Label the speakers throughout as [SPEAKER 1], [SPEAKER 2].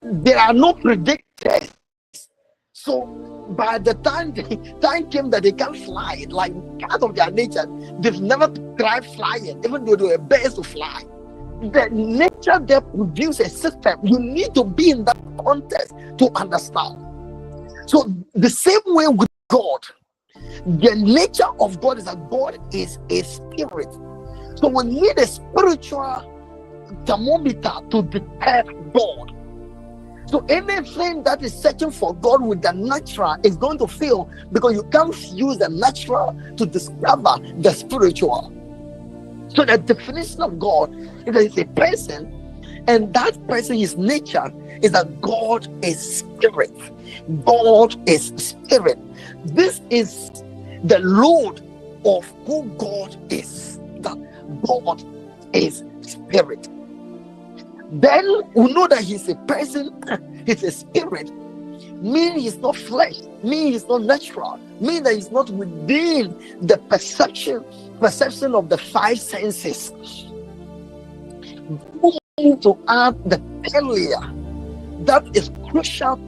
[SPEAKER 1] there are no predictors. So by the time came that they can't fly, like part of their nature, they've never tried flying, even though they were birds to fly. The nature there produces a system. You need to be in that context to understand. So the same way with God, the nature of God is that God is a spirit. So we need a spiritual thermometer to detect God. So anything that is searching for God with the natural is going to fail, because you can't use the natural to discover the spiritual. So the definition of God is that it's a person, and that person, his nature is that God is spirit. God is spirit. This is the load of who God is, that God is spirit. Then we know that he's a person, he's a spirit, meaning he's not flesh, meaning he's not natural, meaning that he's not within the perception of the five senses. We need to add the failure that is crucial.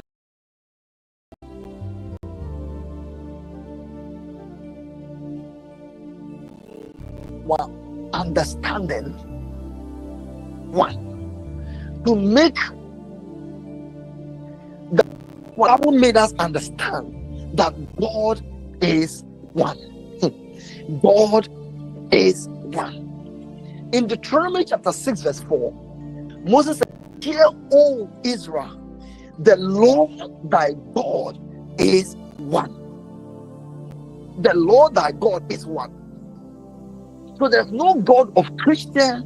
[SPEAKER 1] One, understanding. One, to make the Bible made us understand that God is one. God is one. In Deuteronomy chapter 6 verse 4, Moses said, "Hear, O Israel, the Lord thy God is one." The Lord thy God is one. So there's no God of Christian,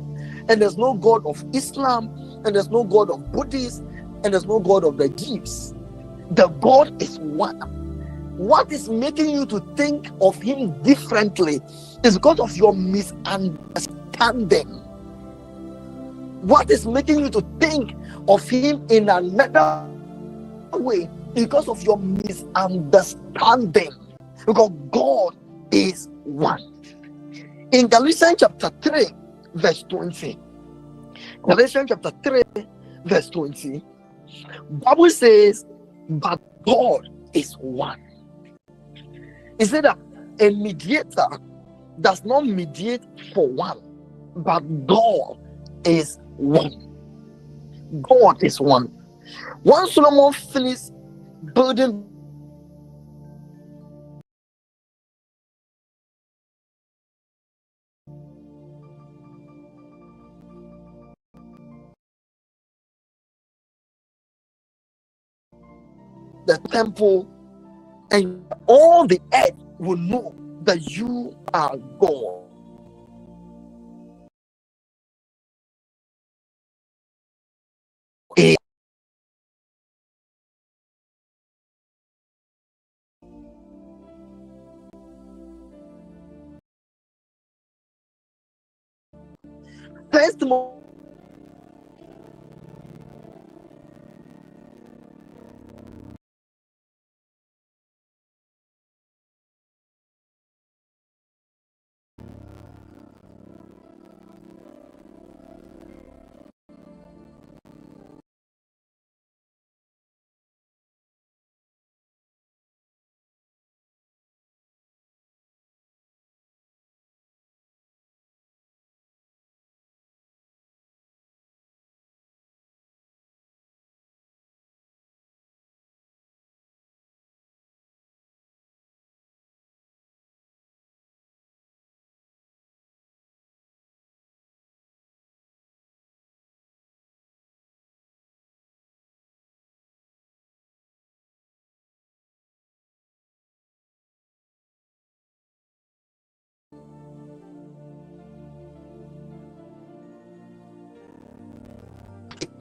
[SPEAKER 1] and there's no God of Islam, and there's no God of Buddhists, and there's no God of the Jews. The God is one. What is making you to think of him differently is because of your misunderstanding. What is making you to think of him in another way is because of your misunderstanding. Because God is one. In Galatians chapter 3 verse 20, Galatians chapter 3 verse 20, Bible says, "But God is one." It said that a mediator does not mediate for one, but God is one. God is one. Once Solomon finished building the temple, and all the earth will know that you are God. Testimony.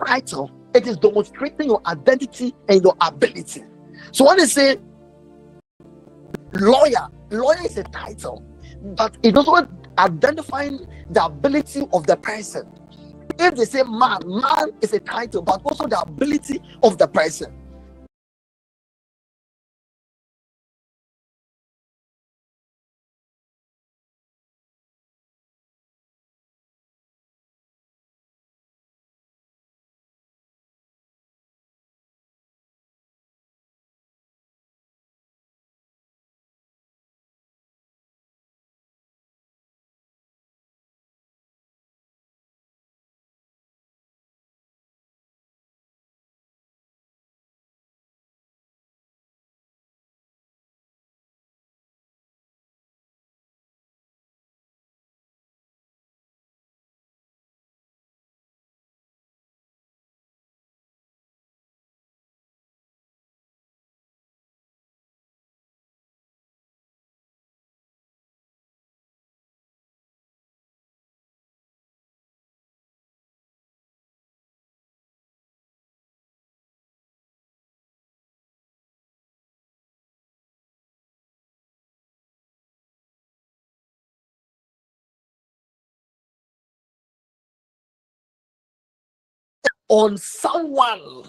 [SPEAKER 1] Title, it is demonstrating your identity and your ability. So when they say lawyer is a title, but it's also identifying the ability of the person. If they say man is a title, but also the ability of the person. on someone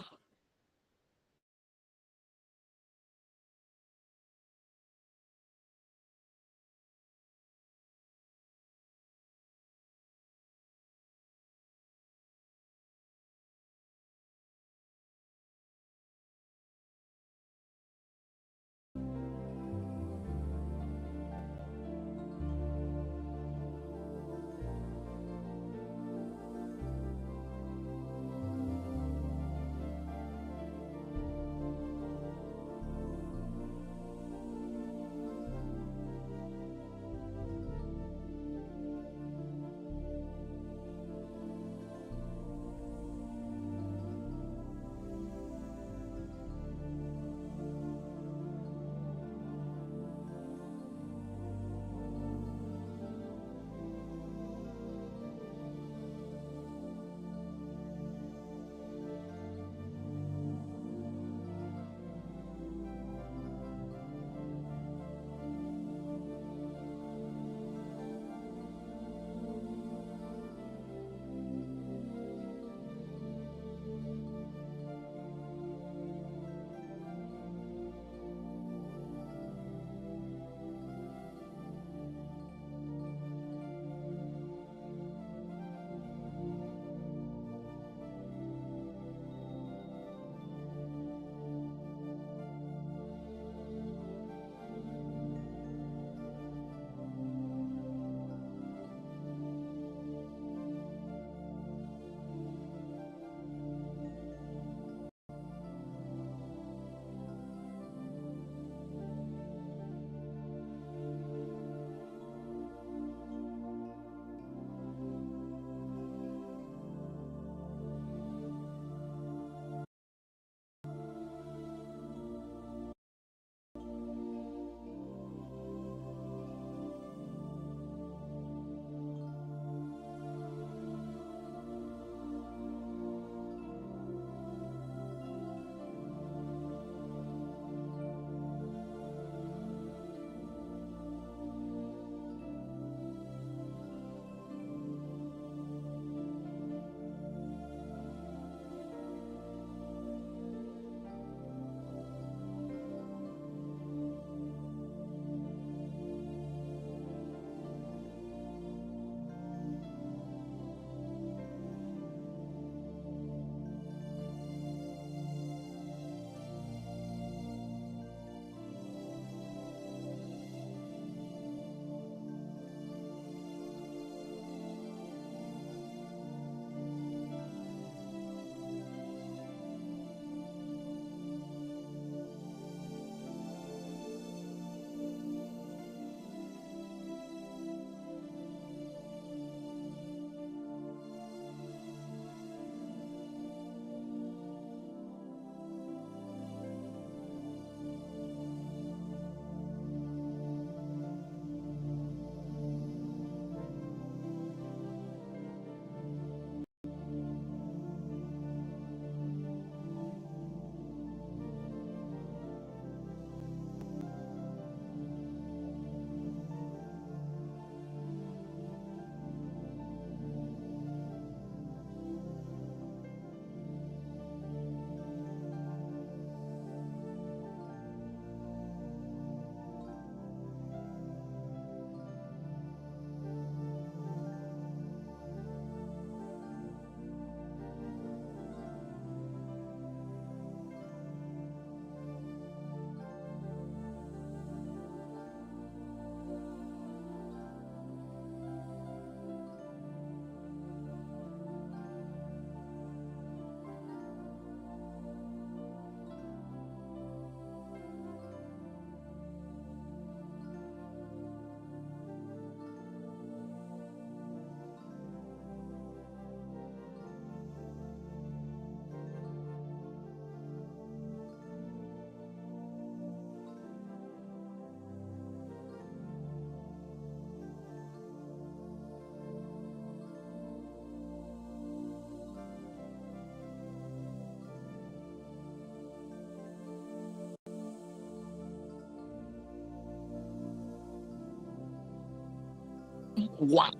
[SPEAKER 1] one.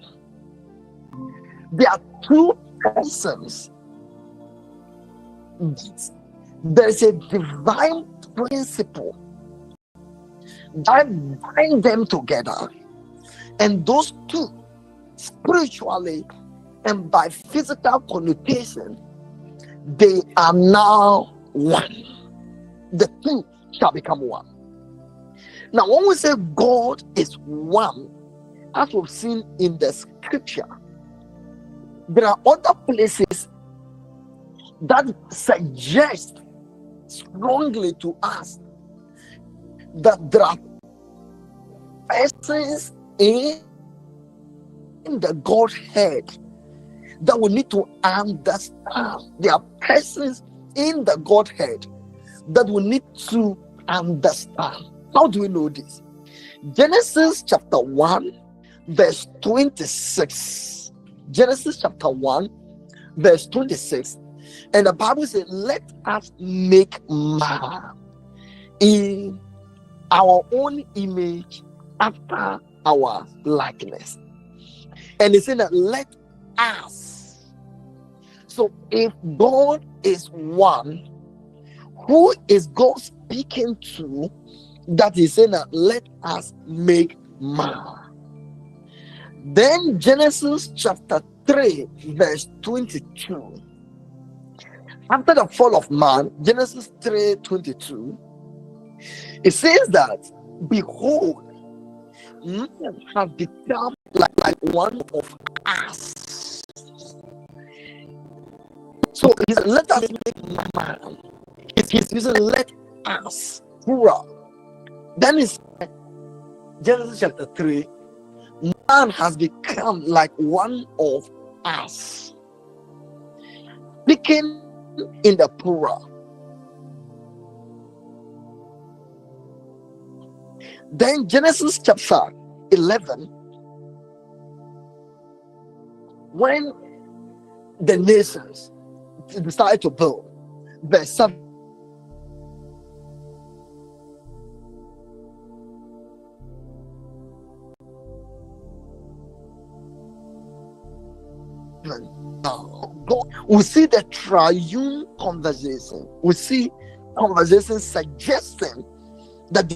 [SPEAKER 1] There are two persons But there is a divine principle that binds them together, and those two, spiritually and by physical connotation, they are now one. The two shall become one. Now, when we say God is one, as we've seen in the scripture, there are other places that suggest strongly to us that there are persons in the Godhead that we need to understand. There are persons in the Godhead that we need to understand. How do we know this? Genesis chapter 1, verse 26. Genesis chapter 1, verse 26. And the Bible says, let us make man in our own image, after our likeness. And it's saying that let us. So if God is one, who is God speaking to? That is saying that let us make man. Then Genesis chapter 3, verse 22. After the fall of man, Genesis 3:22, it says that, behold, man has become like one of us. So he said, let us make man. He's using let us, plural. Then it's Genesis chapter 3, man has become like one of us. Speaking in the plural. Then Genesis chapter 11, when the nations decided to build, verse 7. We see the triune conversation. We see conversation suggesting that